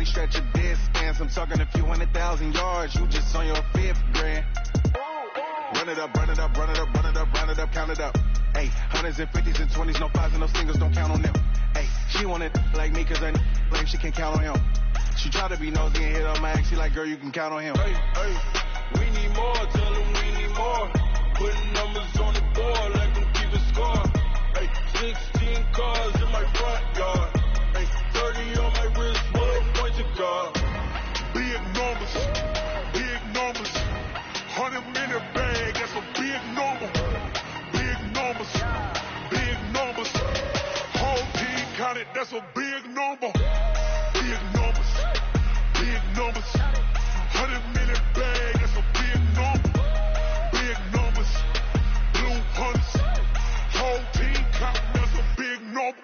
stretch your distance. I'm talking a few 100,000 yards. You just on your 5th grand. Run it up, run it up, run it up, run it up, run it up, count it up. Hey, hundreds and 50s and 20s, no 5s and no singles, don't count on them. Hey, she want it like me cause her like she can count on him. She try to be nosy and hit on my ex, she like, girl, you can count on him. Hey, hey, we need more, tell them we need more. Putting numbers on the board like them keeping score. Hey, 16 cars in my front yard. Hey, 30 on my wrist, bullet point to guard. Big numbers, 100-minute bag, that's a big number. Big numbers, whole team counted, that's a big number. Big numbers, 100-minute bag, that's a big number. Big numbers, blue hunts, whole team counted, that's a big number.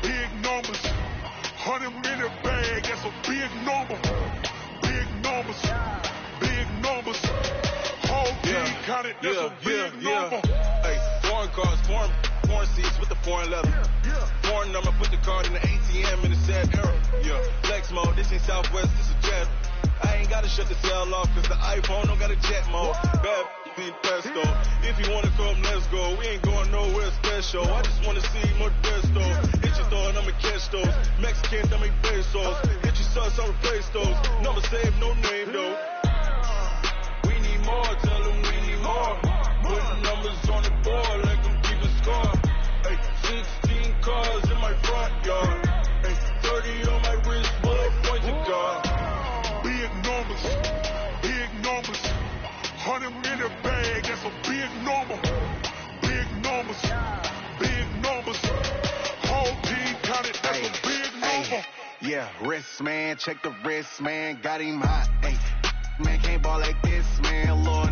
Big numbers, 100-minute bag, that's a big number. Big numbers, whole team counted, that's a big number. Hey, foreign cars, foreign seats with the foreign leather. Foreign number, put the card in the ATM in the sad era. Yeah, flex mode, this ain't Southwest, this is jet. I ain't gotta shut the cell off cause the iPhone don't got a jet mode. Bad need pesto. If you wanna come, let's go. We ain't going nowhere special. I just wanna see more pesto. Hit your door and I'ma catch those. Mexican, I make pesos. Hit your sus, I'll replace those. Number save, no name though. We need more, tell them we need more. Putting numbers on the board like them keeping score. Hey, 16 cars in my front yard. Hey, 30 on my wrist, bullet point to guard. Big numbers, 100-minute bag, that's a big number. Big numbers, whole team counted, that's a big number. Yeah, wrist man, check the wrist man, got him hot. Hey, man can't ball like this, man. Lord,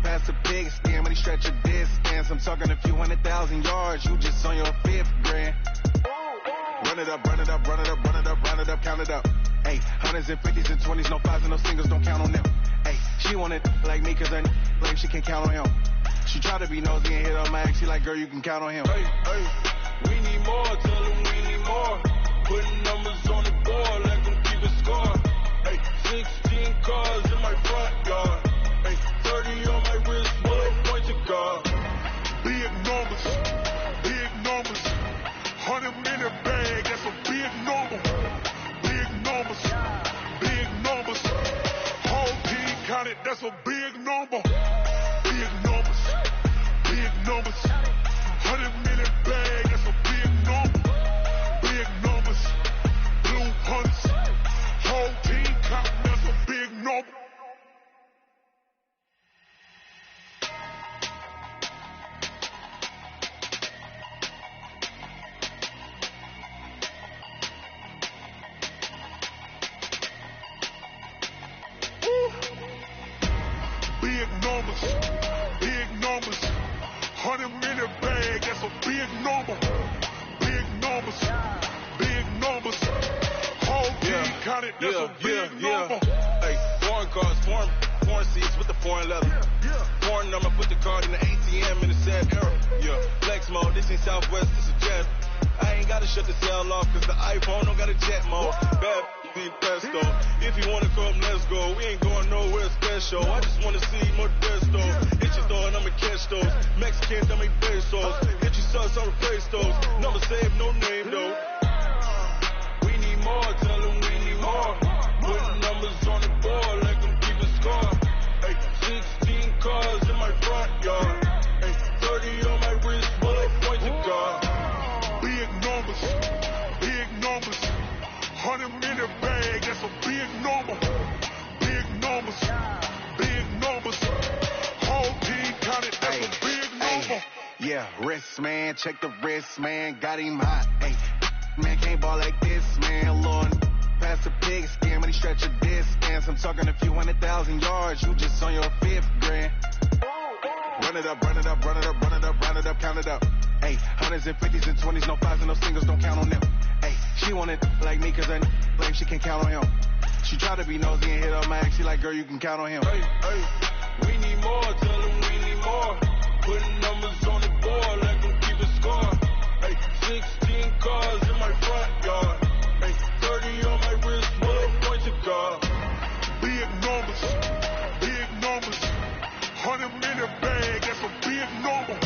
pass the big stem, but he stretch your distance. I'm talking a few 100,000 yards. You just on your 5th grand. Run it up, run it up, run it up, run it up, run it up, count it up. Hey, hundreds and 50s and 20s, no 5s and no singles, don't count on them. Hey, she want it like me cause her like she can count on him. She try to be nosy and hit on my ex, she like, girl, you can count on him. Hey, hey, we need more, tell them we need more. Putting numbers on the board like them keeping score. Hey, 16 cars in my front yard. Hey, 30 on my wrist, bullet point to guard. Big numbers, 100-minute bag, that's a big number. Big numbers, whole team counted, that's a big number. Big numbers, 100-minute bag, that's a big number. Big numbers, blue hunts, whole team counted, that's a big number. Big numbers, 100-minute bag, that's a big number. Big numbers, whole team counted, that's a big number. Hey, foreign cars, foreign seats with the foreign leather. Foreign number, put the card in the ATM in the sad era. Yeah, flex mode, this ain't Southwest, this is jet. I ain't gotta shut the cell off cause the iPhone don't got a jet mode. Bad need pesto. If you wanna come, let's go. We ain't going nowhere special. I just wanna see more pesto. Hit your door and I'ma catch those. Mexican, I make pesos. Hit your sus, I'll replace those. Number save, no name though. We need more, tell them we need more. Putting numbers on the board like them keeping score. Hey, 16 cars in my front yard. Hey, 30 on my wrist, bullet point to guard. Big numbers, 100-minute bag, that's a big number. Big numbers, whole team counted, that's a big number. Yeah, wrist man, check the wrist man, got him hot. Hey, man can't ball like this, man. Lord, pass the big stem, but he stretch your distance. I'm talking a few 100,000 yards. You just on your 5th grand. Run it up, run it up, run it up, run it up, run it up, count it up. Hey, hundreds and 50s and 20s, no 5s and no singles, don't count on them. Hey, She wanted like me cause I claim she can count on him. She tried to be nosy and hit up my ex. She like, girl, you can count on him. Hey, hey, we need more. Tell them we need more. Putting numbers on the board, let them keep a score. Hey, 16 cars in my front yard. Hey, 30 on my wrist, bullet points to God. Big numbers, 100-minute bag, that's a big number.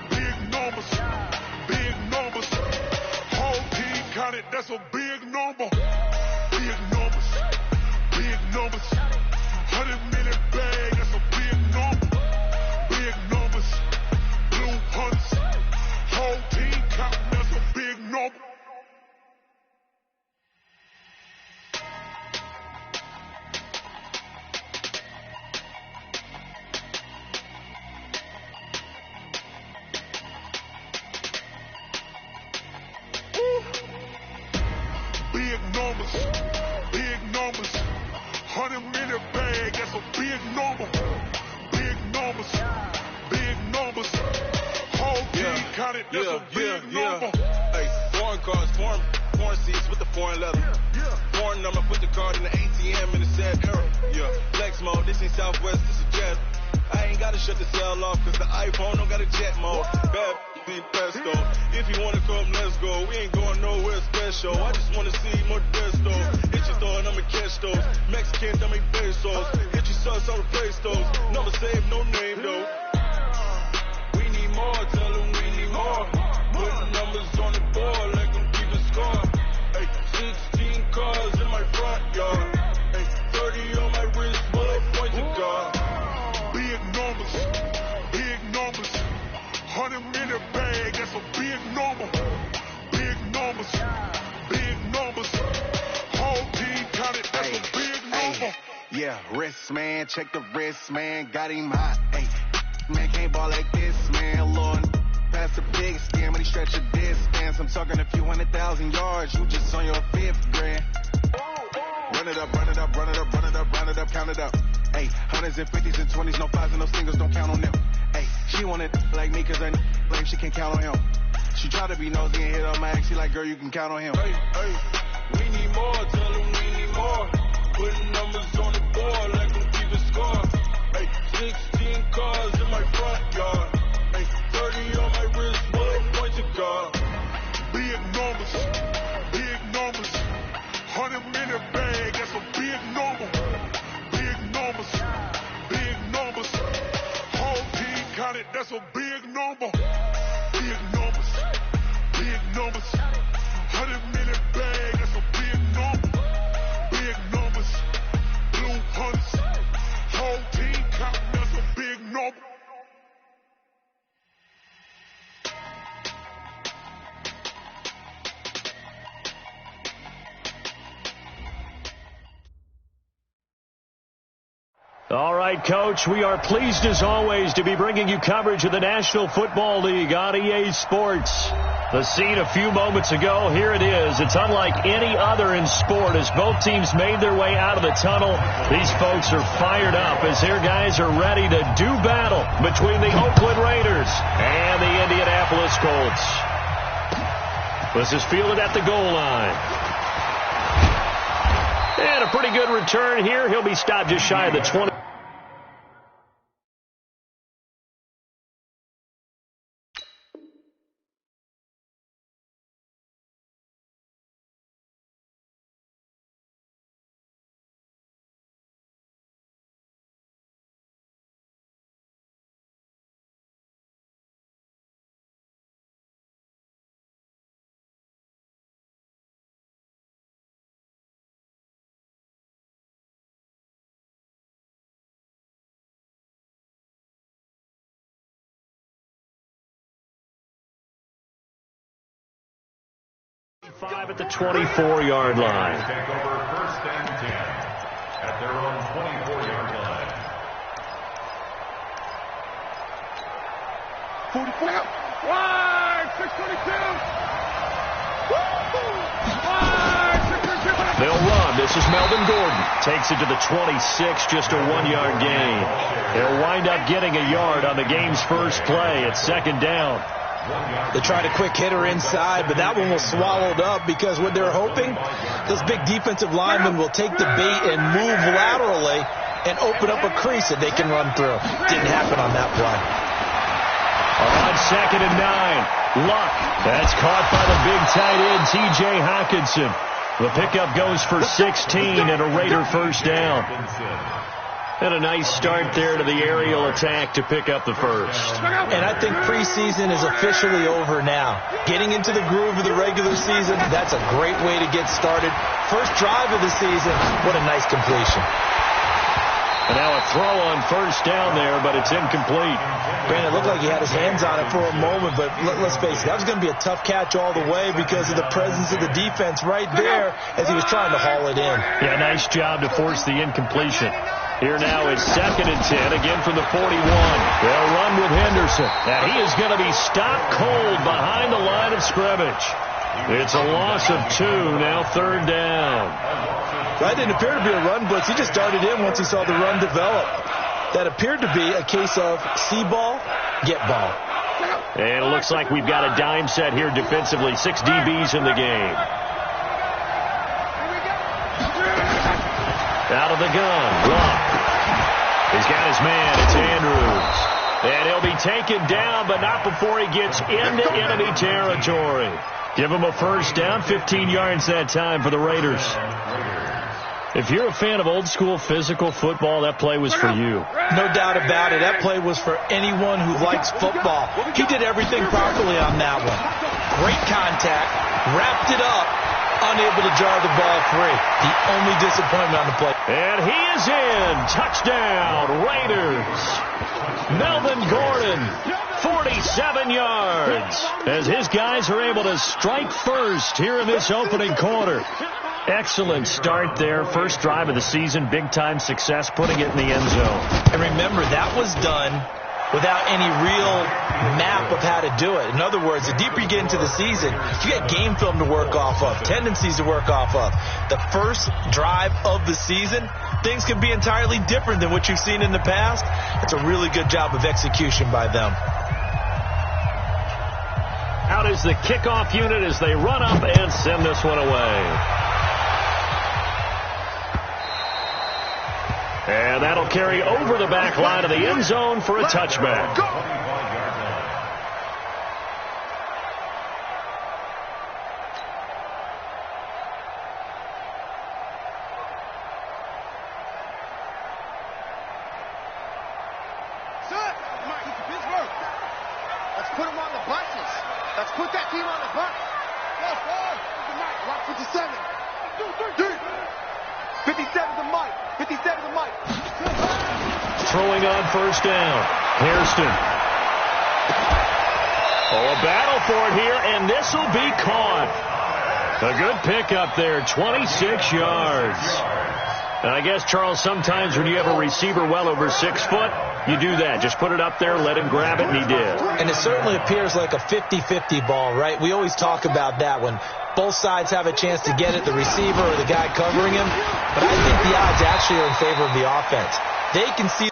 Big numbers, whole team counted, that's a big number. Big numbers, 100-minute bag, that's a big number. Big numbers, blue hunts, whole team counting, that's a big number. Big numbers, 100-minute bag, that's a big number. Big numbers, whole team counted, that's a big number. Hey, foreign cars, foreign seats with the foreign leather. Foreign number, put the card in the ATM in the sad era. Yeah, flex mode, this ain't Southwest, this is Jet. I ain't gotta shut the cell off cause the iPhone don't got a jet mode. Bad ain't pesto. If you wanna come, let's go. We ain't going nowhere special. I just wanna see more desto. Hit your store and I'ma catch those. Mexican, dummy pesos. Hit your sus, I'll replace those. Number saved, no name though. We need more, tell them we need more. Putting numbers on the board, let them keep a score. Hey, 16 cars in my front yard. Hey, 30 on my wrist, bullet points to God. Big numbers, 100-minute bag, that's a big number. Big numbers, whole team counted, that's a big number. Yeah, wrist, man, check the wrist, man, got him hot. Hey, man, can't ball like this, man, Lord. Pass a big scam, but he stretch a distance. I'm talking a few 100,000 yards, you just on your 5th grand. Run it up, count it up. Hey, hundreds and 50s and 20s, no 5s and no singles, don't count on them. Hey, she wanted like me cause I claim she can count on him. She tried to be nosy and hit up my ex. She like, girl, you can count on him. Hey, hey, we need more, tell them we need more. Putting numbers on the board, let them keep a score. Hey, 16 cars in my front yard. Hey, 30 on my wrist, bullet points to God. Big numbers, 100-minute bag, that's a big number. Big numbers, whole team counted, that's a big number. Big numbers, 100-minute bag, that's a big number. Big numbers, blue hunts, whole team counting, that's a big number. All right, Coach, we are pleased as always to be bringing you coverage of the National Football League on EA Sports. The scene a few moments ago, here it is. It's unlike any other in sport as both teams made their way out of the tunnel. These folks are fired up as their guys are ready to do battle between the Oakland Raiders and the Indianapolis Colts. This is fielded at the goal line. And a pretty good return here. He'll be stopped just shy of the 20. Five at the 24-yard line. Take over 1st and 10 at their own 24-yard line. 44. Wide, 622. They'll run. This is Melvin Gordon. Takes it to the 26, just a 1-yard gain. They'll wind up getting a yard on the game's first play at 2nd down. They tried a quick hitter inside, but that one was swallowed up because what they're hoping, those big defensive linemen will take the bait and move laterally and open up a crease that they can run through. Didn't happen on that play. On 2nd and 9, Luck. That's caught by the big tight end, T.J. Hockenson. The pickup goes for 16 and a Raider first down. And a nice start there to the aerial attack to pick up the first. And I think preseason is officially over now. Getting into the groove of the regular season, that's a great way to get started. First drive of the season, what a nice completion. And now a throw on first down there, but it's incomplete. Brandon, it looked like he had his hands on it for a moment, but let's face it, that was going to be a tough catch all the way because of the presence of the defense right there as he was trying to haul it in. Yeah, nice job to force the incompletion. Here now is 2nd and 10, again from the 41. They'll run with Henderson. Now he is going to be stopped cold behind the line of scrimmage. It's a loss of 2, now 3rd down. That didn't appear to be a run blitz. He just darted in once he saw the run develop. That appeared to be a case of see ball, get ball. And it looks like we've got a dime set here defensively. 6 DBs in the game. Out of the gun, Luck. He's got his man. It's Andrews. And he'll be taken down, but not before he gets into enemy territory. Give him a first down, 15 yards that time for the Raiders. If you're a fan of old-school physical football, that play was for you. No doubt about it. That play was for anyone who likes football. He did everything properly on that one. Great contact, wrapped it up, unable to jar the ball free. The only disappointment on the play. And he is in. Touchdown, Raiders. Melvin Gordon, 47 yards, as his guys are able to strike first here in this opening quarter. Excellent start there. First drive of the season, big-time success, putting it in the end zone. And remember, that was done without any real map of how to do it. In other words, the deeper you get into the season, you got game film to work off of, tendencies to work off of. The first drive of the season, things can be entirely different than what you've seen in the past. It's a really good job of execution by them. Out is the kickoff unit as they run up and send this one away. And that'll carry over the back line of the end zone for a touchback. Let's put them on the buses. Let's put that team on the bus. Yes, Rock 57. 57 to Mike. 57 to Mike. Throwing on first down. Hairston. Oh, a battle for it here, and this will be caught. A good pickup there, 26 yards. And I guess, Charles, sometimes when you have a receiver well over 6 foot, you do that. Just put it up there, let him grab it, and he did. And it certainly appears like a 50-50 ball, right? We always talk about that when both sides have a chance to get it, the receiver or the guy covering him. But I think the odds actually are in favor of the offense. They can see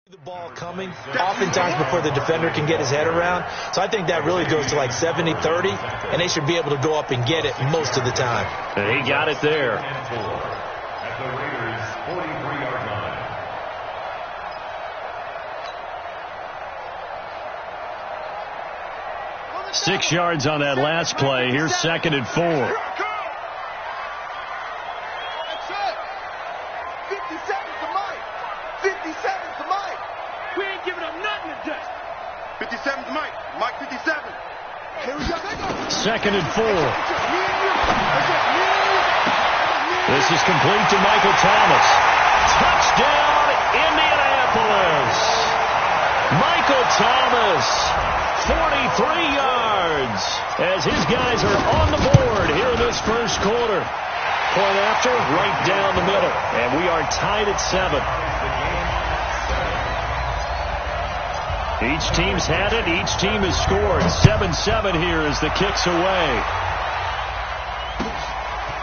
the ball coming oftentimes before the defender can get his head around. So I think that really goes to like 70-30, and they should be able to go up and get it most of the time. And he got it there. At the Raiders' 43-yard line. 6 yards on that last play. Here's 2nd and 4. 2nd and 4. This is complete to Michael Thomas. Touchdown, Indianapolis. Michael Thomas, 43 yards, as his guys are on the board here in this first quarter. Point after, right down the middle, and we are tied at 7. Each team's had it. Each team has scored. 7-7 here as the kick's away.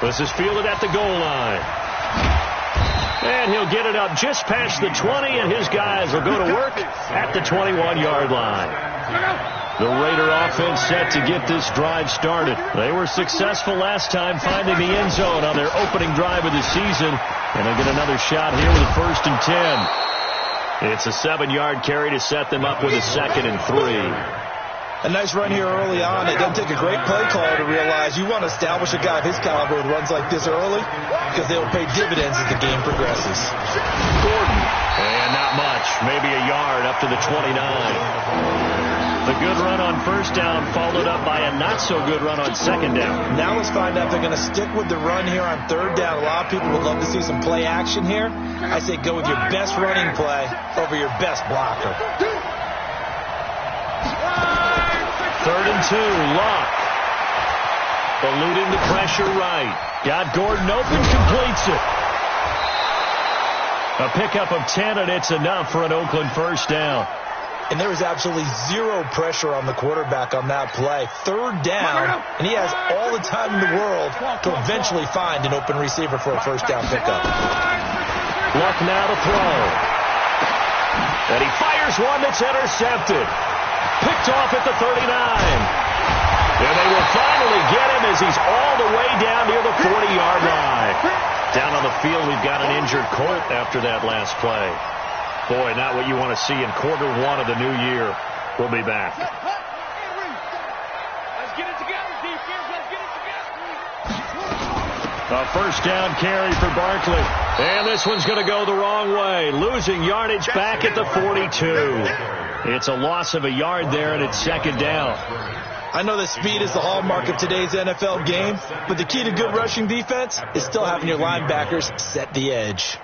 This is fielded at the goal line. And he'll get it up just past the 20, and his guys will go to work at the 21-yard line. The Raider offense set to get this drive started. They were successful last time finding the end zone on their opening drive of the season, and they'll get another shot here with a 1st and 10. It's a 7-yard carry to set them up with a 2nd and 3. A nice run here early on. It doesn't take a great play caller to realize you want to establish a guy of his caliber with runs like this early because they'll pay dividends as the game progresses. Gordon. And not much. Maybe a yard up to the 29. The good run on 1st down followed up by a not-so-good run on 2nd down. Now let's find out if they're going to stick with the run here on 3rd down. A lot of people would love to see some play action here. I say go with your best running play over your best blocker. 3rd and 2, Luck. Eluding the pressure right. Got Gordon open, completes it. A pickup of 10, and it's enough for an Oakland 1st down. And there was absolutely zero pressure on the quarterback on that play. 3rd down, and he has all the time in the world to eventually find an open receiver for a 1st down pickup. Luck now to throw. And he fires one that's intercepted. Picked off at the 39. And they will finally get him as he's all the way down near the 40-yard line. Down on the field, we've got an injured Colt after that last play. Boy, not what you want to see in quarter 1 of the new year. We'll be back. Let's get it together, defense. Let's get it together. A 1st down carry for Barkley. And this one's going to go the wrong way. Losing yardage back at the 42. It's a loss of a yard there, and it's 2nd down. I know that speed is the hallmark of today's NFL game, but the key to good rushing defense is still having your linebackers set the edge.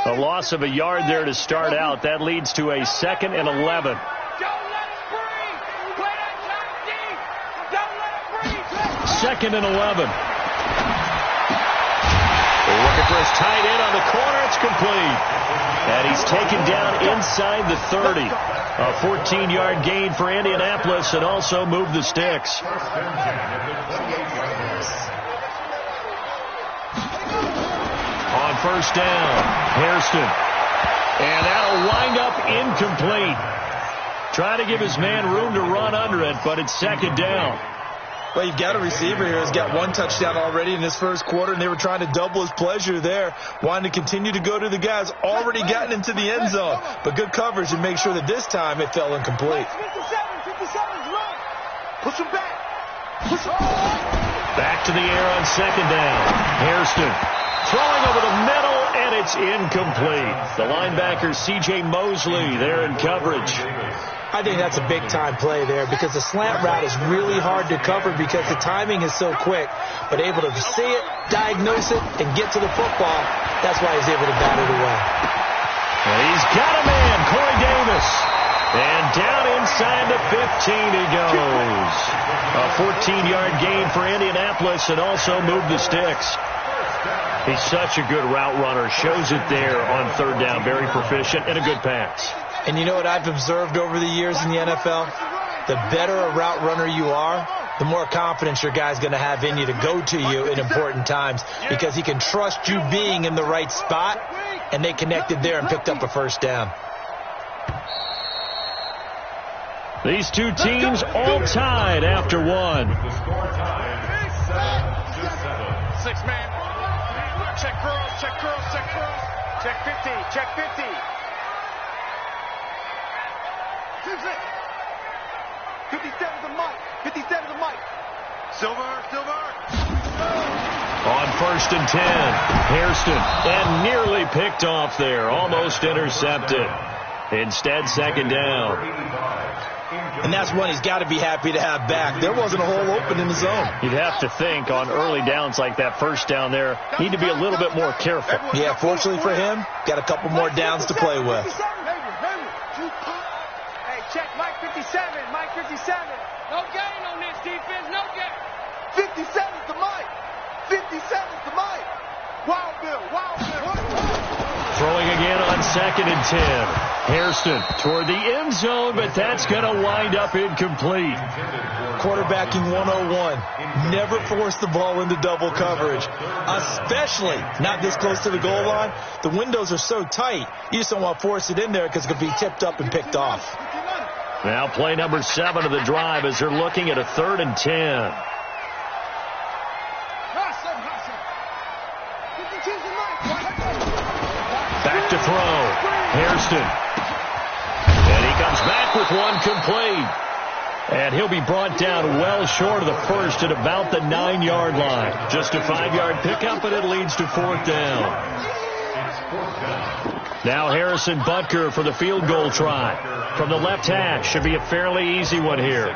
A loss of a yard there to start out. That leads to a 2nd and 11. Don't let it breathe. Play that shot deep. Don't let it breathe. 2nd and 11. Looking for his tight end on the corner. It's complete. And he's taken down inside the 30. A 14-yard gain for Indianapolis and also moved the sticks. On 1st down, Hairston. And that'll wind up incomplete. Trying to give his man room to run under it, but it's 2nd down. Well, you've got a receiver here who's got 1 touchdown already in his first quarter, and they were trying to double his pleasure there, wanting to continue to go to the guys already gotten into the end zone. But good coverage and make sure that this time it fell incomplete. 57's right. Push him back. Push him. Back to the air on 2nd down. Hairston throwing over the middle, and it's incomplete. The linebacker, C.J. Mosley, there in coverage. I think that's a big-time play there because the slant route is really hard to cover because the timing is so quick. But able to see it, diagnose it, and get to the football, that's why he's able to bat it away. And he's got a man, Corey Davis. And down inside the 15 he goes. A 14-yard gain for Indianapolis and also moved the sticks. He's such a good route runner. Shows it there on 3rd down. Very proficient and a good pass. And you know what I've observed over the years in the NFL? The better a route runner you are, the more confidence your guy's going to have in you to go to you in important times because he can trust you being in the right spot, and they connected there and picked up a 1st down. These two teams all tied after 1. 6-man. Check curls, check curls, check curls. Check 50, check 50. 57's the mic. 57's the mic. Silver. On 1st and 10, Hairston, and nearly picked off there. Almost intercepted. Instead, 2nd down. And that's one he's got to be happy to have back. There wasn't a hole open in the zone. You'd have to think on early downs like that first down there, need to be a little bit more careful. Yeah, fortunately for him, got a couple more downs to play with. Hey, check Mike 57, Mike 57. No gain on this defense, no gain. 57's the Mike. 57's the Mike. Wild Bill, Wild Bill. Throwing again on 2nd and 10. Hairston toward the end zone, but that's going to wind up incomplete. Quarterbacking 101. Never force the ball into double coverage, especially not this close to the goal line. The windows are so tight, you just don't want to force it in there because it could be tipped up and picked off. Now play number 7 of the drive as they're looking at a 3rd and 10. Back to throw. Hairston. And he comes back with one complete. And he'll be brought down well short of the first at about the 9-yard line. Just a 5-yard pickup, and it leads to 4th down. Now Harrison Butker for the field goal try. From the left hash. Should be a fairly easy one here.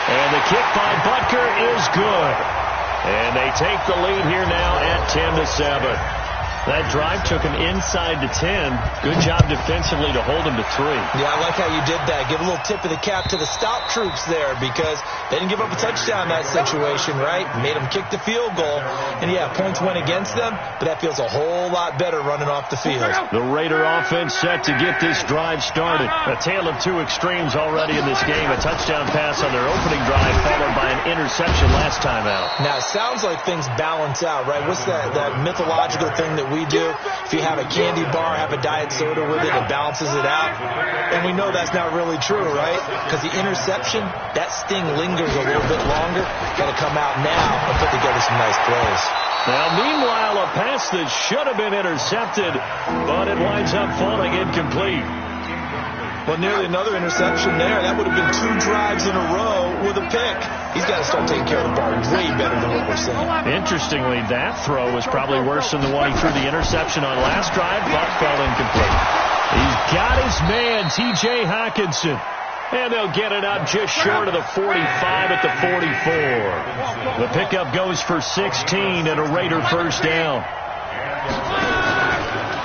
And the kick by Butker is good. And they take the lead here now at 10-7. That drive took him inside the 10. Good job defensively to hold him to 3. Yeah, I like how you did that. Give a little tip of the cap to the stop troops there because they didn't give up a touchdown in that situation, right? Made them kick the field goal. And, yeah, points went against them, but that feels a whole lot better running off the field. The Raider offense set to get this drive started. A tale of two extremes already in this game. A touchdown pass on their opening drive followed by an interception last time out. Now, it sounds like things balance out, right? What's that mythological thing that we do? If you have a candy bar, have a diet soda with it, it balances it out. And we know that's not really true, right? Because the interception, that sting lingers a little bit longer. Got to come out now and put together some nice plays. Now, meanwhile, a pass that should have been intercepted, but it winds up falling incomplete. Well, nearly another interception there. That would have been 2 drives in a row with a pick. He's got to start taking care of the ball way better than what we're seeing. Interestingly, that throw was probably worse than the one he threw the interception on last drive, but fell incomplete. He's got his man, T.J. Hockenson. And they'll get it up just short of the 45 at the 44. The pickup goes for 16 and a Raider first down.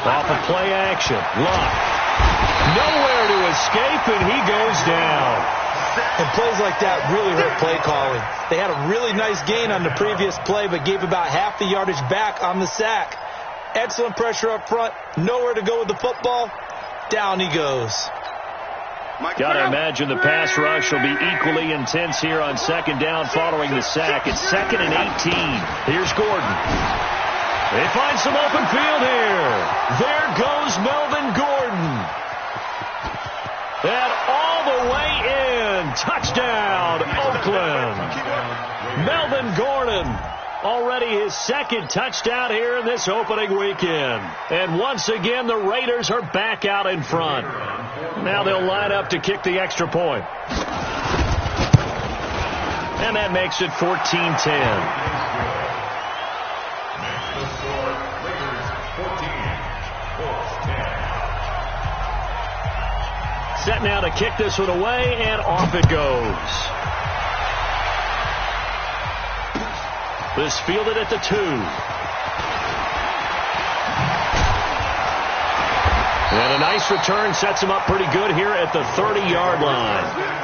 Off of play action. Luck. Nowhere to escape, and he goes down. And plays like that really hurt play calling. They had a really nice gain on the previous play, but gave about half the yardage back on the sack. Excellent pressure up front. Nowhere to go with the football. Down he goes. Got to imagine the pass rush will be equally intense here on 2nd down following the sack. It's 2nd and 18. Here's Gordon. They find some open field here. There goes Melvin Gordon. And all the way in. Touchdown, Oakland. Melvin Gordon. Already his 2nd touchdown here in this opening weekend. And once again, the Raiders are back out in front. Now they'll line up to kick the extra point. And that makes it 14-10. Set now to kick this one away, and off it goes. This fielded at the 2. And a nice return sets him up pretty good here at the 30-yard line.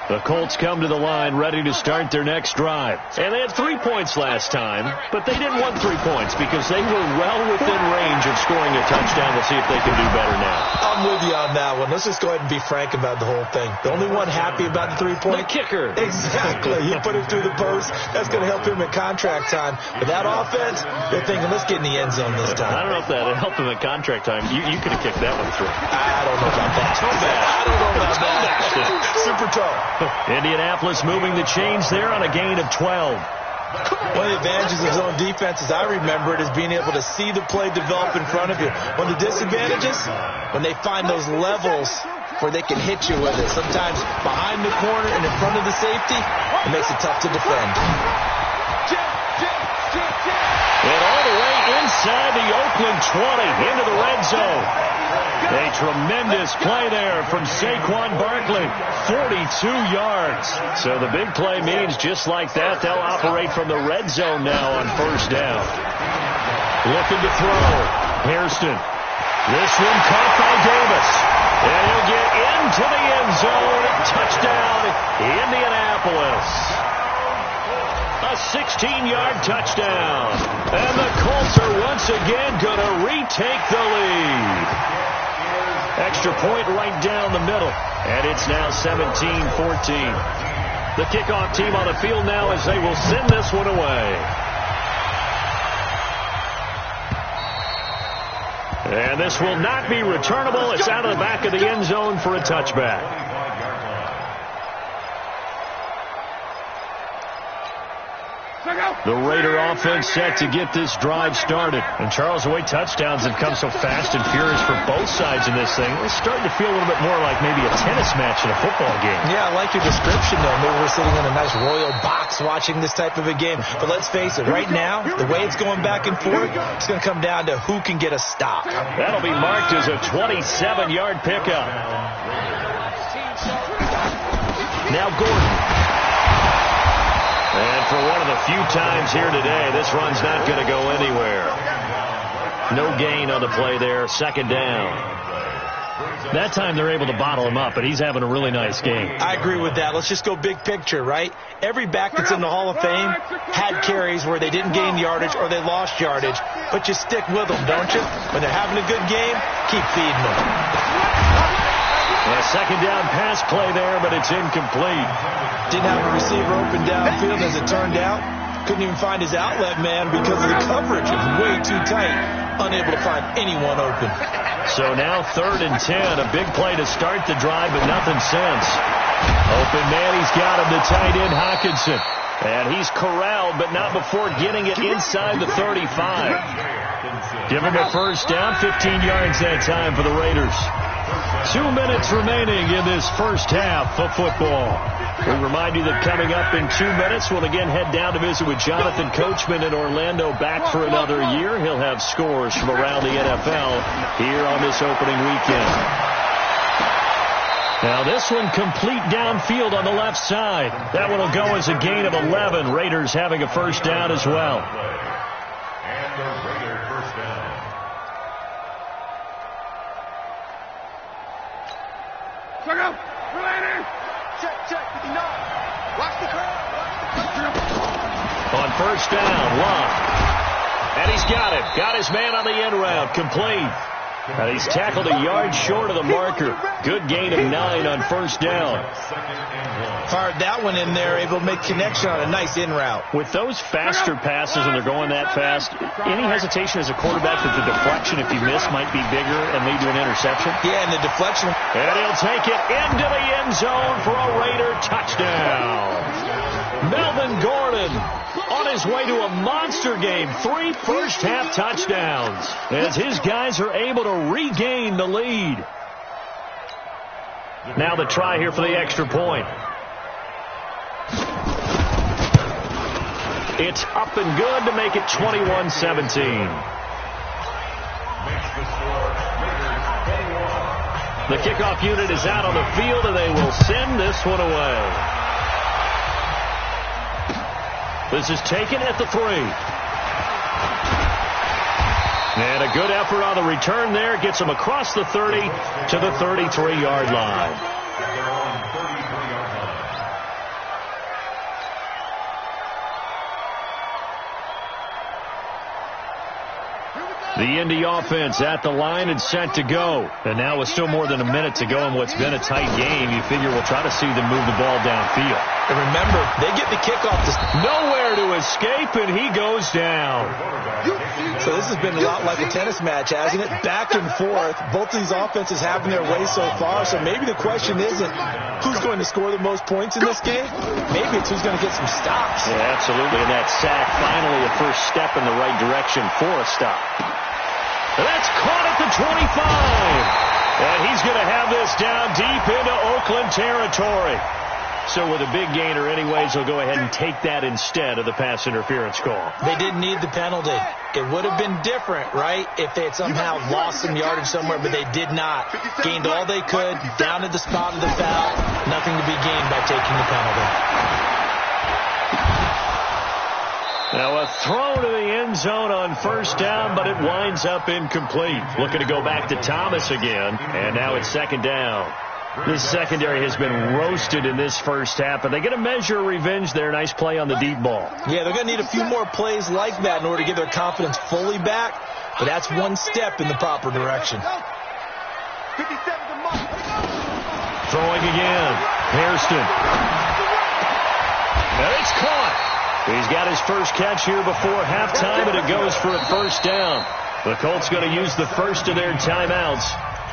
The Colts come to the line ready to start their next drive. And they had 3 points last time, but they didn't want 3 points because they were well within range of scoring a touchdown. We'll see if they can do better now. I'm with you on that one. Let's just go ahead and be frank about the whole thing. The only one happy about the 3-point. The kicker. Exactly. He put it through the post. That's going to help him at contract time. With that offense, they're thinking, let's get in the end zone this time. I don't know if that helped him at contract time. You could have kicked that one through. I don't know about that. I don't know about that. Super tall. Indianapolis moving the chains there on a gain of 12. One of the advantages of zone defense, as I remember it, is being able to see the play develop in front of you. One of the disadvantages, when they find those levels where they can hit you with it. Sometimes behind the corner and in front of the safety, it makes it tough to defend. And all the way inside the Oakland 20 into the red zone. A tremendous play there from Saquon Barkley, 42 yards. So the big play means just like that, they'll operate from the red zone now on first down. Looking to throw. Hairston. This one caught by Davis. And he'll get into the end zone. Touchdown, Indianapolis. A 16-yard touchdown. And the Colts are once again going to retake the lead. Extra point right down the middle. And it's now 17-14. The kickoff team on the field now as they will send this one away. And this will not be returnable. It's out of the back of the end zone for a touchback. The Raider offense set to get this drive started. And Charles, the way touchdowns have come so fast and furious for both sides in this thing, it's starting to feel a little bit more like maybe a tennis match in a football game. Yeah, I like your description, though. Maybe we're sitting in a nice royal box watching this type of a game. But let's face it, right now, the way it's going back and forth, it's going to come down to who can get a stop. That'll be marked as a 27-yard pickup. Now Gordon. And for one of the few times here today, this run's not going to go anywhere. No gain on the play there. Second down. That time they're able to bottle him up, but he's having a really nice game. I agree with that. Let's just go big picture, right? Every back that's in the Hall of Fame had carries where they didn't gain yardage or they lost yardage, but you stick with them, don't you? When they're having a good game, keep feeding them. A second down pass play there, but it's incomplete. Didn't have a receiver open downfield as it turned out. Couldn't even find his outlet man because of the coverage. It was way too tight. Unable to find anyone open. So now 3rd and 10. A big play to start the drive, but nothing since. Open man, he's got him, the tight end Hockenson. And he's corralled, but not before getting it inside the 35. Give him a first down, 15 yards that time for the Raiders. 2 minutes remaining in this first half of football. We remind you that coming up in 2 minutes, we'll again head down to visit with Jonathan Coachman in Orlando, back for another year. He'll have scores from around the NFL here on this opening weekend. Now this one complete downfield on the left side. That one will go as a gain of 11. Raiders having a first down as well. And the Raider first down. Check out. Check. 59. Watch the crowd. On first down, Love. And he's got it. Got his man on the end route. Complete. And he's tackled a yard short of the marker. Good gain of 9 on first down. Fired that one in there, able to make connection on a nice in route. With those faster passes and they're going that fast, any hesitation as a quarterback that the deflection, if you miss, might be bigger and lead to an interception? Yeah, and the deflection. And he'll take it into the end zone for a Raider touchdown. Melvin Gordon on his way to a monster game. 3 first-half touchdowns as his guys are able to regain the lead. Now the try here for the extra point. It's up and good to make it 21-17. The kickoff unit is out on the field, and they will send this one away. This is taken at the 3. And a good effort on the return there. Gets them across the 30 to the 33-yard line. The Indy offense at the line and set to go. And now with still more than a minute to go in what's been a tight game, you figure we'll try to see them move the ball downfield. And remember, they get the kickoff. Nowhere to escape, and he goes down. So this has been a lot like a tennis match, hasn't it? Back and forth. Both of these offenses having their way so far. So maybe the question isn't who's going to score the most points in this game. Maybe it's who's going to get some stops. Yeah, absolutely. And that sack, finally a first step in the right direction for a stop. That's caught at the 25. And he's going to have this down deep into Oakland territory. So with a big gainer anyways, he'll go ahead and take that instead of the pass interference call. They didn't need the penalty. It would have been different, right, if they had somehow lost some yardage somewhere, but they did not. Gained all they could, down to the spot of the foul. Nothing to be gained by taking the penalty. Now a throw to the end zone on first down, but it winds up incomplete. Looking to go back to Thomas again, and now it's second down. This secondary has been roasted in this first half, but they get a measure of revenge there. Nice play on the deep ball. Yeah, they're going to need a few more plays like that in order to get their confidence fully back, but that's one step in the proper direction. Throwing again. Hairston. And it's caught. He's got his first catch here before halftime, and it goes for a first down. The Colts going to use the first of their timeouts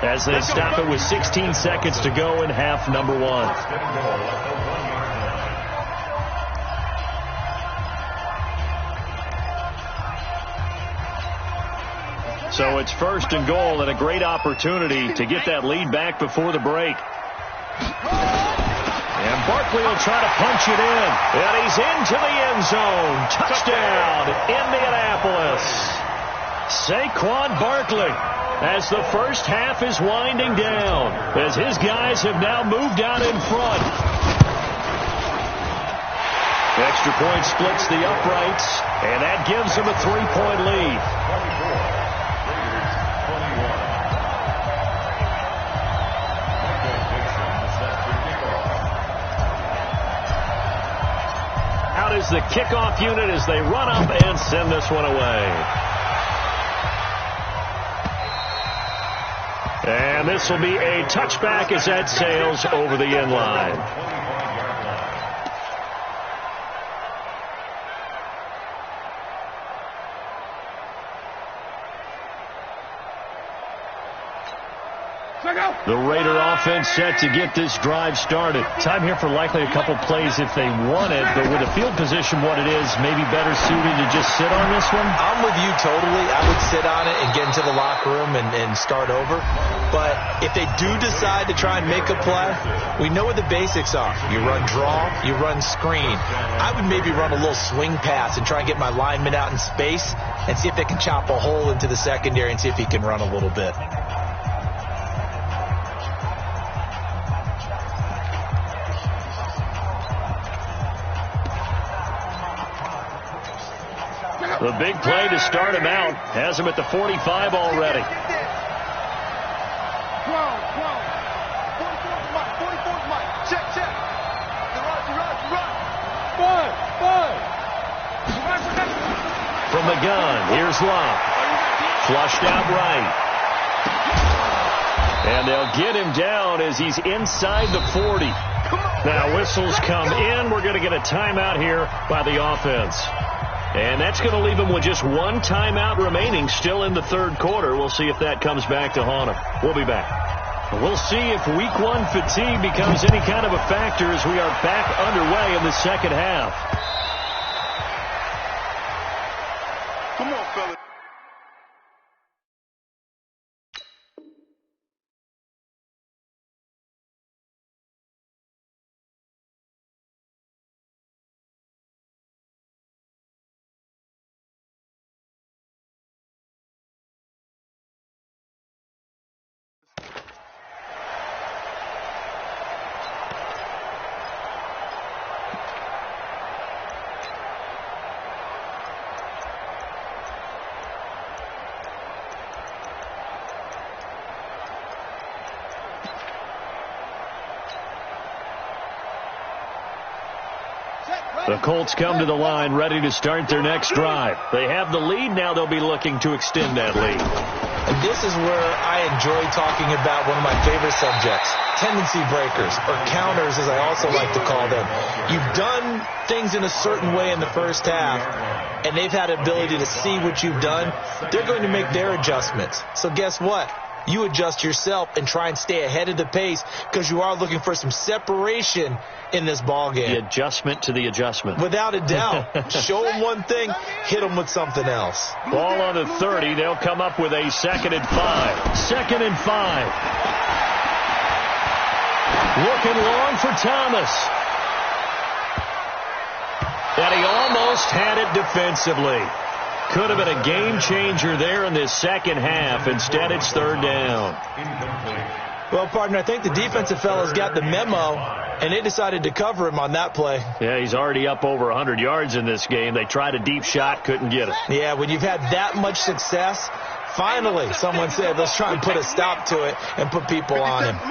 as they stop it with 16 seconds to go in half number one. So it's first and goal, and a great opportunity to get that lead back before the break. And Barkley will try to punch it in. And he's into the end zone. Touchdown, Indianapolis. Saquon Barkley, as the first half is winding down, as his guys have now moved out in front. Extra point splits the uprights, and that gives them a 3-point lead. Out is the kickoff unit as they run up and send this one away. And this will be a touchback as that sails over the end line. The Raider offense set to get this drive started. Time here for likely a couple plays if they want it, but with the field position what it is, maybe better suited to just sit on this one? I'm with you totally. I would sit on it and get into the locker room and start over. But if they do decide to try and make a play, we know what the basics are. You run draw, you run screen. I would maybe run a little swing pass and try and get my lineman out in space and see if they can chop a hole into the secondary and see if he can run a little bit. The big play to start him out has him at the 45 already. 44's Mike. Check. Run. From the gun, here's Love. Flushed out right. And they'll get him down as he's inside the 40. Now whistles come in. We're going to get a timeout here by the offense. And that's going to leave him with just one timeout remaining still in the third quarter. We'll see if that comes back to haunt him. We'll be back. We'll see if week one fatigue becomes any kind of a factor as we are back underway in the second half. Come on, fellas. The Colts come to the line ready to start their next drive. They have the lead. Now they'll be looking to extend that lead. And this is where I enjoy talking about one of my favorite subjects, tendency breakers, or counters as I also like to call them. You've done things in a certain way in the first half, and they've had the ability to see what you've done. They're going to make their adjustments. So guess what? You adjust yourself and try and stay ahead of the pace because you are looking for some separation in this ball game. The adjustment to the adjustment. Without a doubt. Show them one thing, hit them with something else. Ball on the 30. They'll come up with a 2nd and 5. 2nd and 5. Looking long for Thomas. And he almost had it defensively. Could have been a game changer there in this second half. Instead, it's third down. Well, partner, I think the defensive fellas got the memo, and they decided to cover him on that play. Yeah, he's already up over 100 yards in this game. They tried a deep shot, couldn't get it. Yeah, when you've had that much success, finally someone said, let's try and put a stop to it and put people on him. From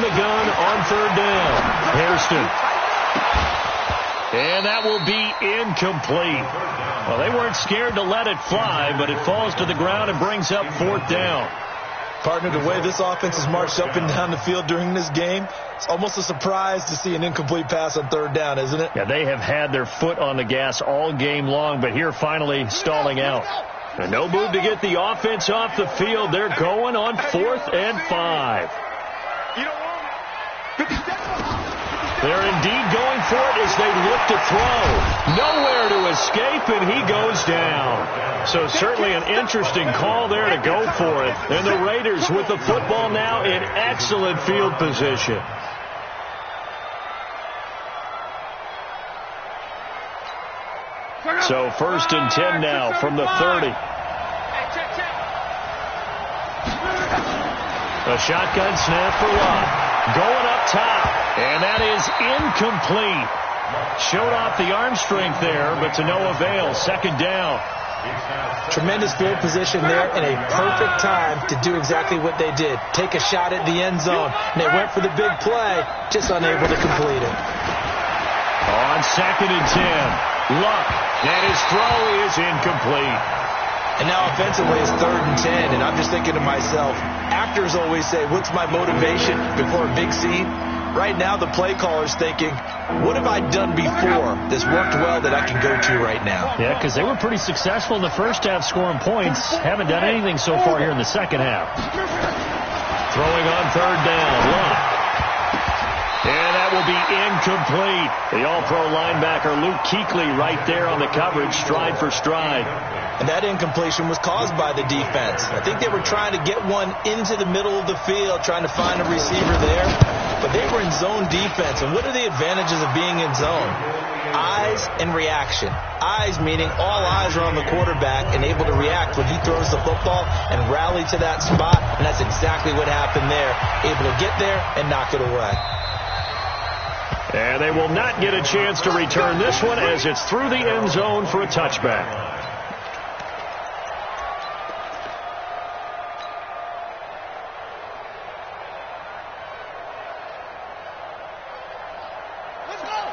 the gun on third down, Hairston. And that will be incomplete. Well, they weren't scared to let it fly, but it falls to the ground and brings up fourth down. Partner, the way this offense has marched up and down the field during this game, it's almost a surprise to see an incomplete pass on third down, isn't it? Yeah, they have had their foot on the gas all game long, but here finally stalling out. And no move to get the offense off the field. They're going on 4th and 5. They're indeed going for it as they look to throw. Nowhere to escape, and he goes down. So certainly an interesting call there to go for it. And the Raiders with the football now in excellent field position. So 1st and 10 now from the 30. A shotgun snap for Lott. Going up top. And that is incomplete. Showed off the arm strength there, but to no avail. Second down. Tremendous field position there and a perfect time to do exactly what they did. Take a shot at the end zone. And they went for the big play, just unable to complete it. On 2nd and 10. Luck. And his throw is incomplete. And now offensively it's 3rd and 10. And I'm just thinking to myself, actors always say, what's my motivation before a big scene? Right now the play caller's thinking, what have I done before that's worked well that I can go to right now? Yeah, because they were pretty successful in the first half scoring points. Haven't done anything so far here in the second half. Throwing on third down. Luck. And that will be incomplete. The all-pro linebacker Luke Kuechly right there on the coverage, stride for stride. And that incompletion was caused by the defense. I think they were trying to get one into the middle of the field, trying to find a receiver there. But they were in zone defense. And what are the advantages of being in zone? Eyes and reaction. Eyes meaning all eyes are on the quarterback and able to react when he throws the football and rally to that spot. And that's exactly what happened there. Able to get there and knock it away. And they will not get a chance to return this one as it's through the end zone for a touchback.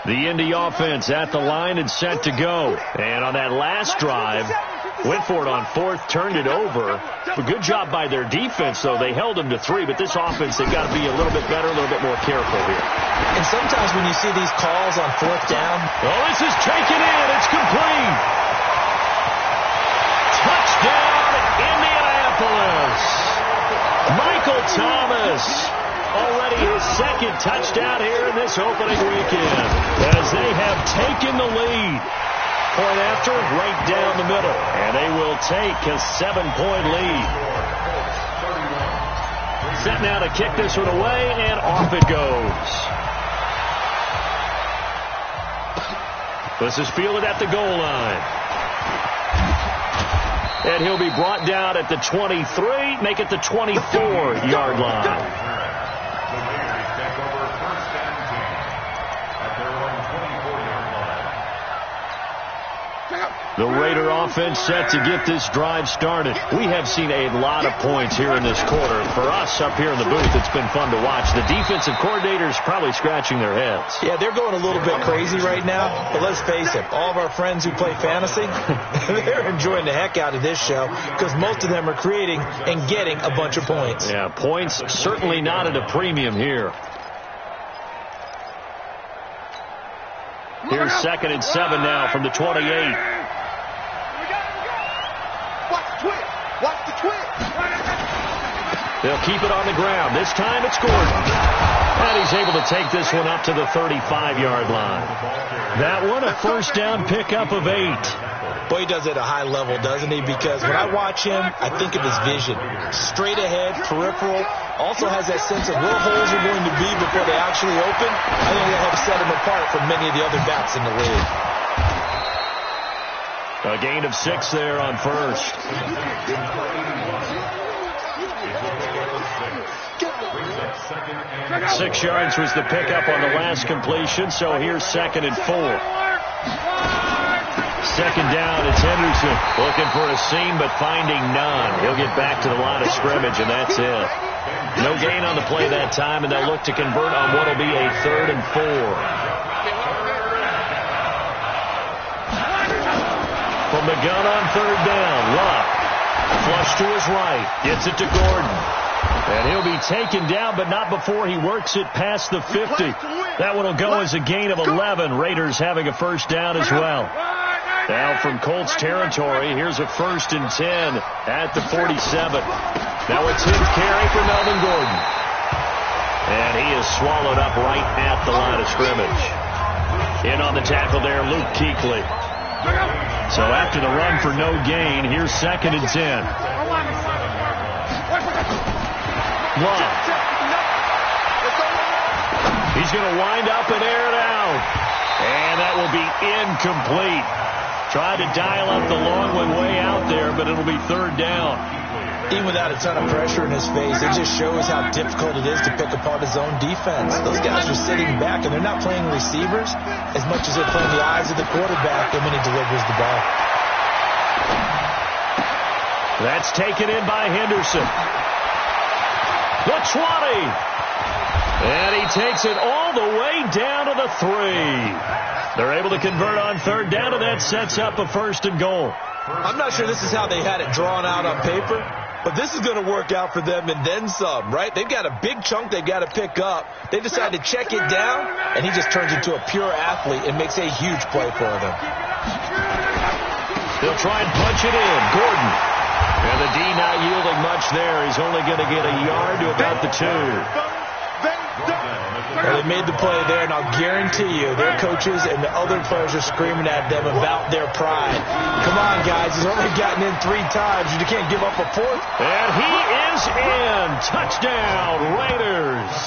The Indy offense at the line and set to go. And on that last drive, went for it on 4th, turned it over. A good job by their defense, though. They held them to 3, but this offense, they've got to be a little bit better, a little bit more careful here. And sometimes when you see these calls on 4th down. Oh, this is taken in. It's complete. Touchdown, Indianapolis. Michael Thomas. Already his 2nd touchdown here in this opening weekend as they have taken the lead. Point after, right down the middle. And they will take a 7-point lead. Set now to kick this one away, and off it goes. This is fielded at the goal line. And he'll be brought down at the 23, make it the 24-yard line. The Raider offense set to get this drive started. We have seen a lot of points here in this quarter. For us up here in the booth, it's been fun to watch. The defensive coordinators probably scratching their heads. Yeah, they're going a little bit crazy right now. But let's face it, all of our friends who play fantasy, they're enjoying the heck out of this show because most of them are creating and getting a bunch of points. Yeah, points certainly not at a premium here. Here's 2nd and 7 now from the 28. Watch the twitch. They'll keep it on the ground. This time it's Gordon. And he's able to take this one up to the 35-yard line. That one a first down pickup of 8. Boy, he does it at a high level, doesn't he? Because when I watch him, I think of his vision. Straight ahead, peripheral, Also has that sense of where holes are going to be before they actually open. I think that helps set him apart from many of the other backs in the league. A gain of 6 there on first. 6 yards was the pickup on the last completion, so here's 2nd and 4. 2nd down, it's Henderson looking for a seam but finding none. He'll get back to the line of scrimmage, and that's it. No gain on the play that time, and they'll look to convert on what will be a 3rd and 4. From the gun on 3rd down, Luck. Flush to his right, gets it to Gordon. And he'll be taken down, but not before he works it past the 50. That one will go as a gain of 11. Raiders having a first down as well. Now from Colts territory, here's a 1st and 10 at the 47. Now a 10th carry for Melvin Gordon. And he is swallowed up right at the line of scrimmage. In on the tackle there, Luke Kuechly. So after the run for no gain, here's 2nd and 10. Love. He's going to wind up and air it out. And that will be incomplete. Tried to dial up the long one way out there, but it'll be 3rd down. Even without a ton of pressure in his face, it just shows how difficult it is to pick apart his own defense. Those guys are sitting back, and they're not playing receivers as much as they're playing the eyes of the quarterback when he delivers the ball. That's taken in by Henderson. The 20. And he takes it all the way down to the 3. They're able to convert on 3rd down, and that sets up a 1st and goal. I'm not sure this is how they had it drawn out on paper, but this is going to work out for them and then some, right? They've got a big chunk they've got to pick up. They decide to check it down, and he just turns into a pure athlete and makes a huge play for them. They'll try and punch it in. Gordon. And the D not yielding much there. He's only going to get a yard to about the 2. Well, they made the play there, and I'll guarantee you their coaches and the other players are screaming at them about their pride. Come on, guys. He's only gotten in 3 times. You can't give up a 4th. And he is in. Touchdown, Raiders.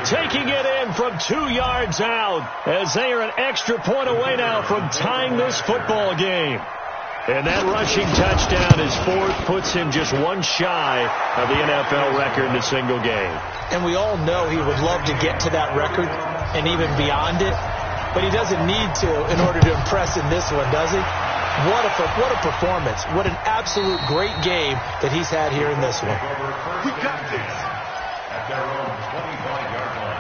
Taking it in from 2 yards out as they are an extra point away now from tying this football game. And that rushing touchdown is 4th, puts him just 1 shy of the NFL record in a single game. And we all know he would love to get to that record and even beyond it, but he doesn't need to in order to impress in this one, does he? What a performance. What an absolute great game that he's had here in this one. We got this. At their own 25-yard line.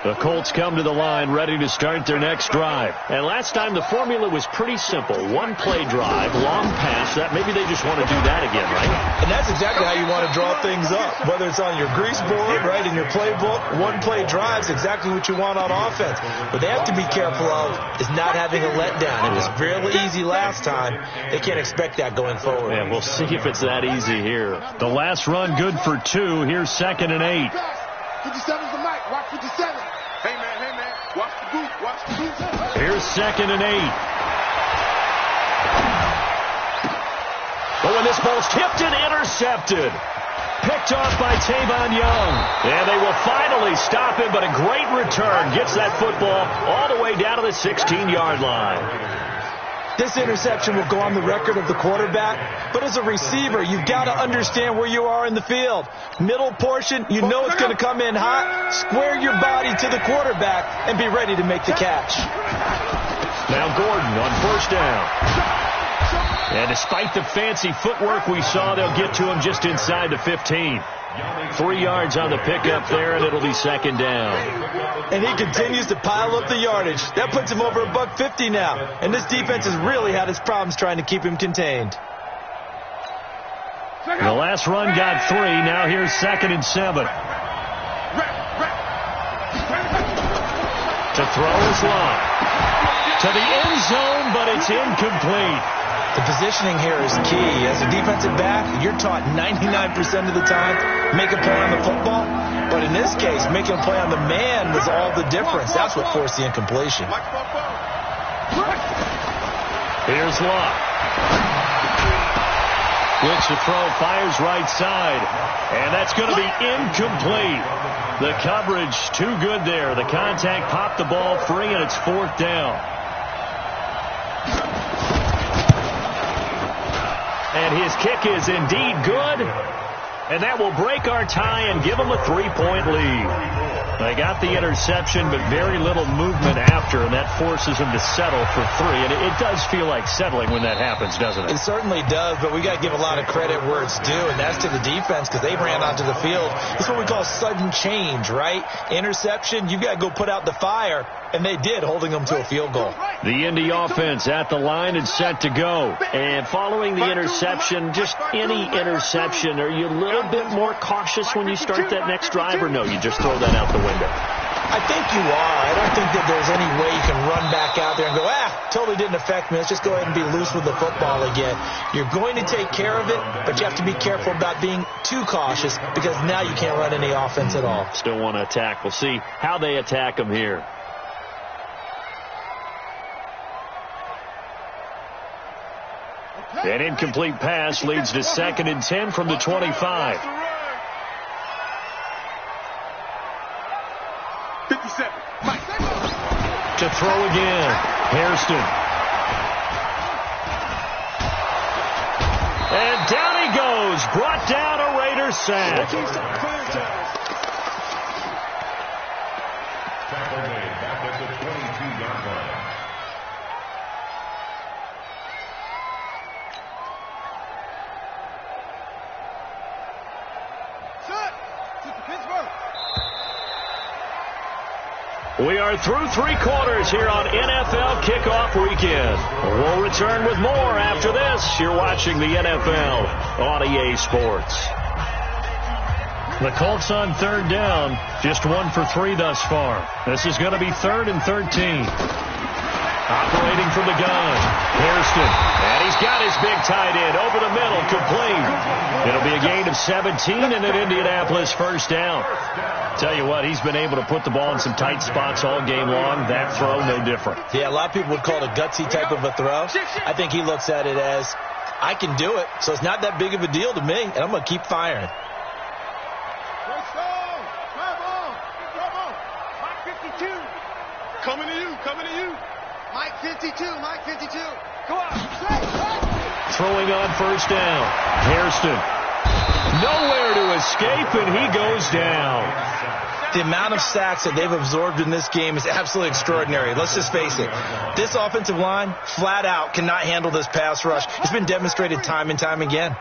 The Colts come to the line ready to start their next drive. And last time the formula was pretty simple. 1-play drive, long pass. That maybe they just want to do that again, right? And that's exactly how you want to draw things up. Whether it's on your grease board, right, in your playbook, 1-play drive is exactly what you want on offense. What they have to be careful of is not having a letdown. It was really easy last time. They can't expect that going forward. And we'll see if it's that easy here. The last run good for 2. Here's 2nd and 8. 57's the mic. Watch 57. Hey, man. Watch the boot. Watch the boot. Here's 2nd and 8. But when this ball's tipped and intercepted. Picked off by Tavon Young. And they will finally stop him, but a great return. Gets that football all the way down to the 16-yard line. This interception will go on the record of the quarterback, but as a receiver, you've got to understand where you are in the field. Middle portion, you know it's going to come in hot. Square your body to the quarterback and be ready to make the catch. Now Gordon on 1st down. And despite the fancy footwork we saw, they'll get to him just inside the 15. 3 yards on the pickup there, and it'll be 2nd down. And he continues to pile up the yardage. That puts him over $150 now. And this defense has really had its problems trying to keep him contained. The last run got 3. Now here's 2nd and 7. To throw is long. To the end zone, but it's incomplete. The positioning here is key. As a defensive back, you're taught 99% of the time, make a play on the football. But in this case, making a play on the man was all the difference. That's what forced the incompletion. Here's Locke. Looks to throw, fires right side. And that's going to be incomplete. The coverage too good there. The contact popped the ball free, and it's 4th down. And his kick is indeed good. And that will break our tie and give them a 3-point lead. They got the interception, but very little movement after, and that forces them to settle for 3. And it does feel like settling when that happens, doesn't it? It certainly does, but we got to give a lot of credit where it's due, and that's to the defense because they ran onto the field. It's what we call sudden change, right? Interception, you got to go put out the fire, and they did, holding them to a field goal. The Indy offense at the line and set to go. And following the interception, just any interception, are you a little bit more cautious when you start that next drive, or no, you just throw that out the window? I think you are. I don't think that there's any way you can run back out there and go, totally didn't affect me. Let's just go ahead and be loose with the football again. You're going to take care of it, but you have to be careful about being too cautious because now you can't run any offense at all. Still want to attack. We'll see how they attack them here. An incomplete pass leads to 2nd and 10 from the 25. 57. To throw again. Hairston. And down he goes. Brought down a Raider sack. Tackle made back at the 22-yard line. We are through 3 quarters here on NFL Kickoff Weekend. We'll return with more after this. You're watching the NFL on EA Sports. The Colts on 3rd down, just 1 for 3 thus far. This is going to be 3rd and 13. Operating from the gun, Hairston, and he's got his big tight end over the middle, complete. It'll be a gain of 17 and an Indianapolis 1st down. Tell you what, he's been able to put the ball in some tight spots all game long. That throw, no different. Yeah, a lot of people would call it a gutsy type of a throw. I think he looks at it as, I can do it, so it's not that big of a deal to me, and I'm going to keep firing. Coming to you. Mike 52. Go on. Throwing on 1st down. Hairston. Nowhere to escape, and he goes down. The amount of sacks that they've absorbed in this game is absolutely extraordinary. Let's just face it. This offensive line, flat out, cannot handle this pass rush. It's been demonstrated time and time again.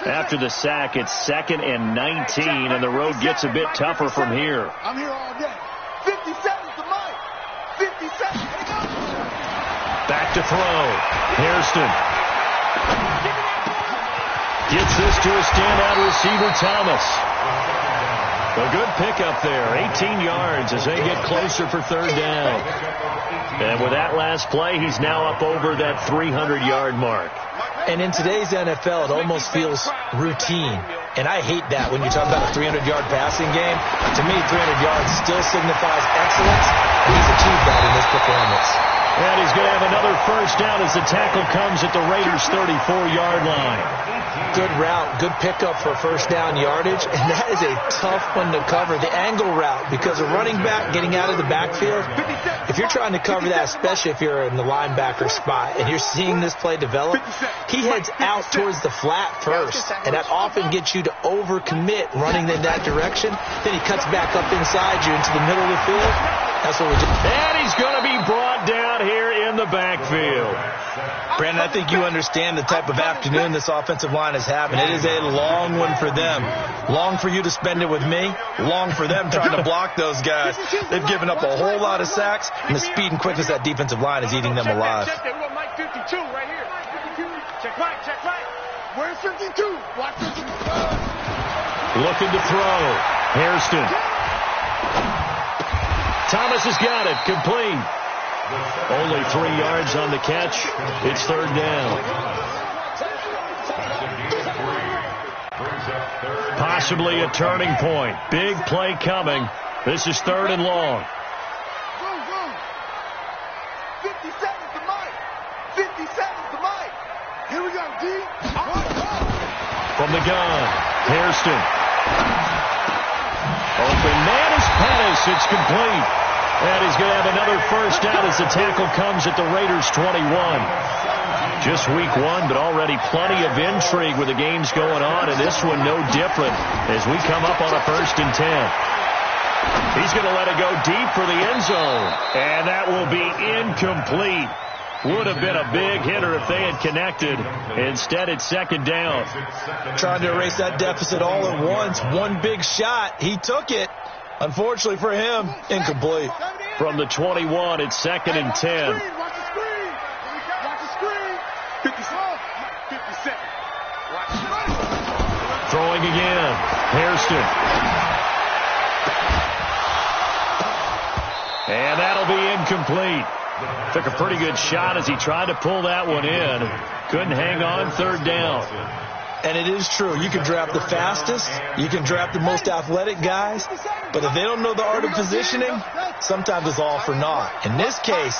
After the sack, it's 2nd and 19, and the road gets a bit tougher from here. I'm here all day. 57 to Mike. 57. Back to throw. Hairston. Gets this to a standout receiver, Thomas. A good pickup there. 18 yards as they get closer for 3rd down. And with that last play, he's now up over that 300-yard mark. And in today's NFL, it almost feels routine. And I hate that when you talk about a 300-yard passing game. To me, 300 yards still signifies excellence. And he's achieved that in this performance. And he's going to have another 1st down as the tackle comes at the Raiders' 34-yard line. Good route, good pickup for 1st down yardage, and that is a tough one to cover. The angle route, because a running back getting out of the backfield, if you're trying to cover that, especially if you're in the linebacker spot and you're seeing this play develop, he heads out towards the flat first, and that often gets you to overcommit running in that direction. Then he cuts back up inside you into the middle of the field. That's what we do. And he's going to be brought down here in the backfield. Brandon, I think you understand the type of afternoon this offensive line is having. It is a long one for them. Long for you to spend it with me. Long for them trying to block those guys. They've given up a whole lot of sacks, and the speed and quickness of that defensive line is eating them alive. Check that. We got Mike 52 right here. 52. Check right. Where's 52? Watch 52. Looking to throw. Hairston. Thomas has got it. Complete. Only 3 yards on the catch. It's 3rd down. Possibly a turning point. Big play coming. This is 3rd and long. 57 to Mike. 57 to Mike. Here we go, D. From the gun, Hairston. Open man is Pettis. It's complete. And he's going to have another first down as the tackle comes at the Raiders' 21. Just week one, but already plenty of intrigue with the games going on, and this one no different as we come up on a 1st and 10. He's going to let it go deep for the end zone, and that will be incomplete. Would have been a big hitter if they had connected. Instead, it's 2nd down. Trying to erase that deficit all at once. One big shot. He took it. Unfortunately for him, incomplete. From the 21, it's 2nd and 10. Watch the screen. Watch the screen. 57. Watch the screen. Throwing again. Hairston. And that'll be incomplete. Took a pretty good shot as he tried to pull that one in. Couldn't hang on. 3rd down. And it is true. You can draft the fastest. You can draft the most athletic guys. But if they don't know the art of positioning, sometimes it's all for naught. In this case,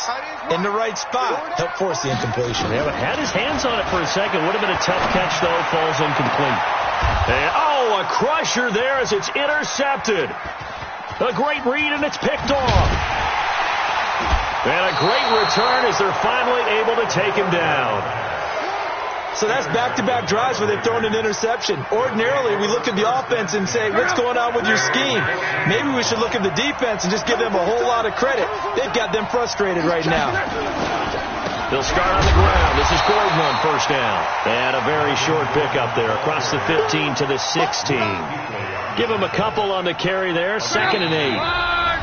in the right spot, helped force the incompletion. Yeah, but had his hands on it for a second. Would have been a tough catch, though. Falls incomplete. And, a crusher there as it's intercepted. A great read, and it's picked off. And a great return as they're finally able to take him down. So that's back-to-back drives where they've thrown an interception. Ordinarily, we look at the offense and say, what's going on with your scheme? Maybe we should look at the defense and just give them a whole lot of credit. They've got them frustrated right now. They'll start on the ground. This is Gordon on 1st down. And a very short pickup there across the 15 to the 16. Give him a couple on the carry there. 2nd and 8.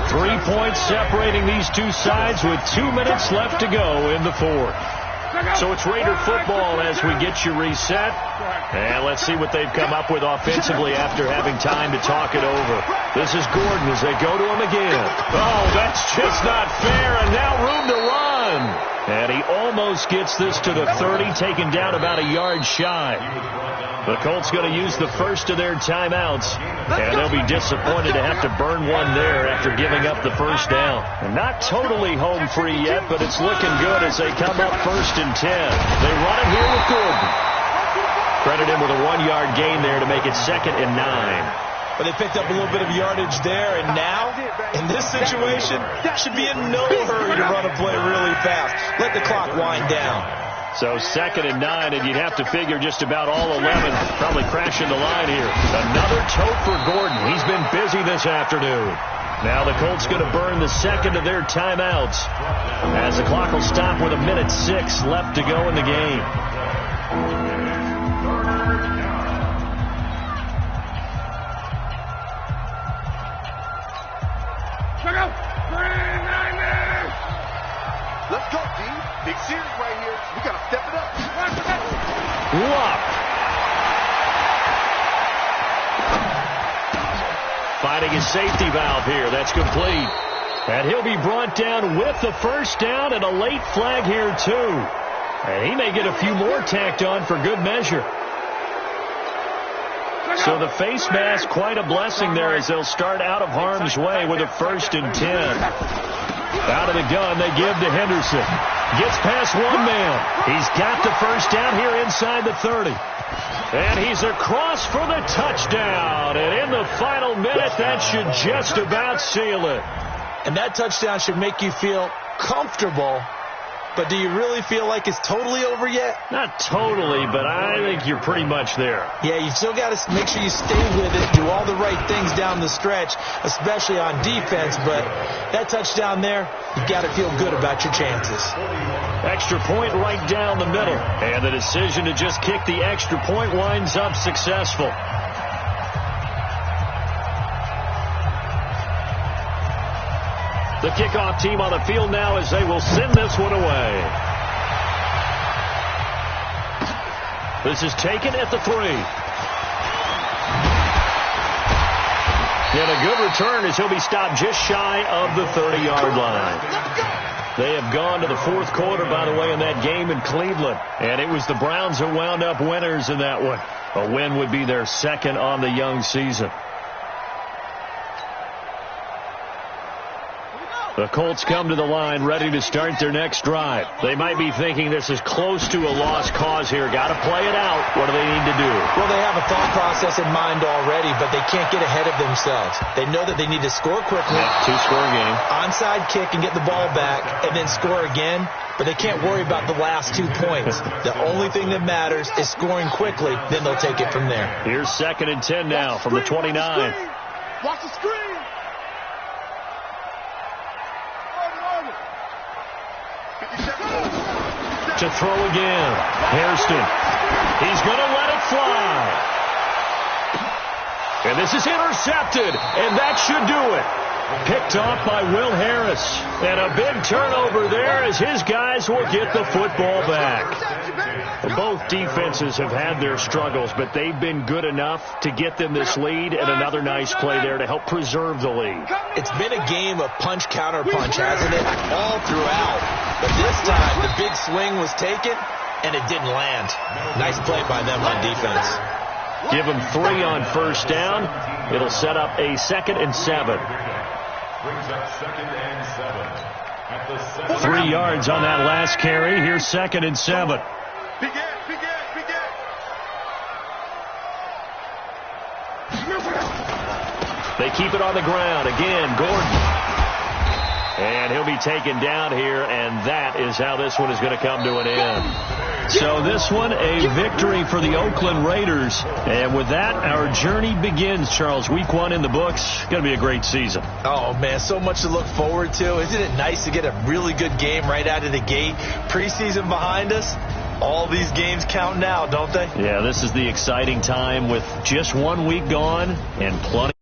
3 points separating these two sides with 2 minutes left to go in the 4th. So it's Raider football as we get you reset. And let's see what they've come up with offensively after having time to talk it over. This is Gordon as they go to him again. Oh, that's just not fair, and now room to run. And he almost gets this to the 30, taken down about a yard shy. The Colts going to use the first of their timeouts, and they'll be disappointed to have to burn one there after giving up the first down. And not totally home free yet, but it's looking good as they come up 1st and 10. They run it here with Gordon. Credit him with a 1-yard gain there to make it 2nd and 9. But they picked up a little bit of yardage there, and now, in this situation, should be in no hurry to run a play really fast. Let the clock wind down. So 2nd and 9, and you'd have to figure just about all 11 probably crashing the line here. Another tote for Gordon. He's been busy this afternoon. Now the Colts going to burn the 2nd of their timeouts as the clock will stop with 1:06 left to go in the game. Let's go, D. Big series right here. We got to step it up. Luck. Finding his safety valve here. That's complete. And he'll be brought down with the first down and a late flag here, too. And he may get a few more tacked on for good measure. So the face mask, quite a blessing there as they'll start out of harm's way with a 1st and 10. Out of the gun, they give to Henderson. Gets past one man. He's got the first down here inside the 30. And he's across for the touchdown. And in the final minute, that should just about seal it. And that touchdown should make you feel comfortable. But do you really feel like it's totally over yet? Not totally, but I think you're pretty much there. Yeah, you've still got to make sure you stay with it, do all the right things down the stretch, especially on defense. But that touchdown there, you've got to feel good about your chances. Extra point right down the middle. And the decision to just kick the extra point winds up successful. The kickoff team on the field now as they will send this one away. This is taken at the 3. And a good return as he'll be stopped just shy of the 30-yard line. They have gone to the 4th quarter, by the way, in that game in Cleveland. And it was the Browns who wound up winners in that one. A win would be their 2nd on the young season. The Colts come to the line ready to start their next drive. They might be thinking this is close to a lost cause here. Got to play it out. What do they need to do? Well, they have a thought process in mind already, but they can't get ahead of themselves. They know that they need to score quickly. Two-score game. Onside kick and get the ball back and then score again, but they can't worry about the last 2 points. The only thing that matters is scoring quickly, then they'll take it from there. Here's 2nd and 10 now from the 29. Watch the screen. To throw again. Hairston. He's going to let it fly. And this is intercepted, and that should do it. Picked off by Will Harris. And a big turnover there as his guys will get the football back. Both defenses have had their struggles, but they've been good enough to get them this lead, and another nice play there to help preserve the lead. It's been a game of punch-counter-punch, hasn't it? All throughout. But this time, the big swing was taken, and it didn't land. Nice play by them on defense. Give them 3 on first down. It'll set up a 2nd and 7. Brings up 2nd and 7. 3 yards on that last carry. Here's 2nd and 7. They keep it on the ground. Again, Gordon. And he'll be taken down here, and that is how this one is going to come to an end. So this one, a victory for the Oakland Raiders. And with that, our journey begins, Charles. Week 1 in the books. Going to be a great season. Oh, man, so much to look forward to. Isn't it nice to get a really good game right out of the gate? Preseason behind us. All these games count now, don't they? Yeah, this is the exciting time with just 1 week gone and plenty.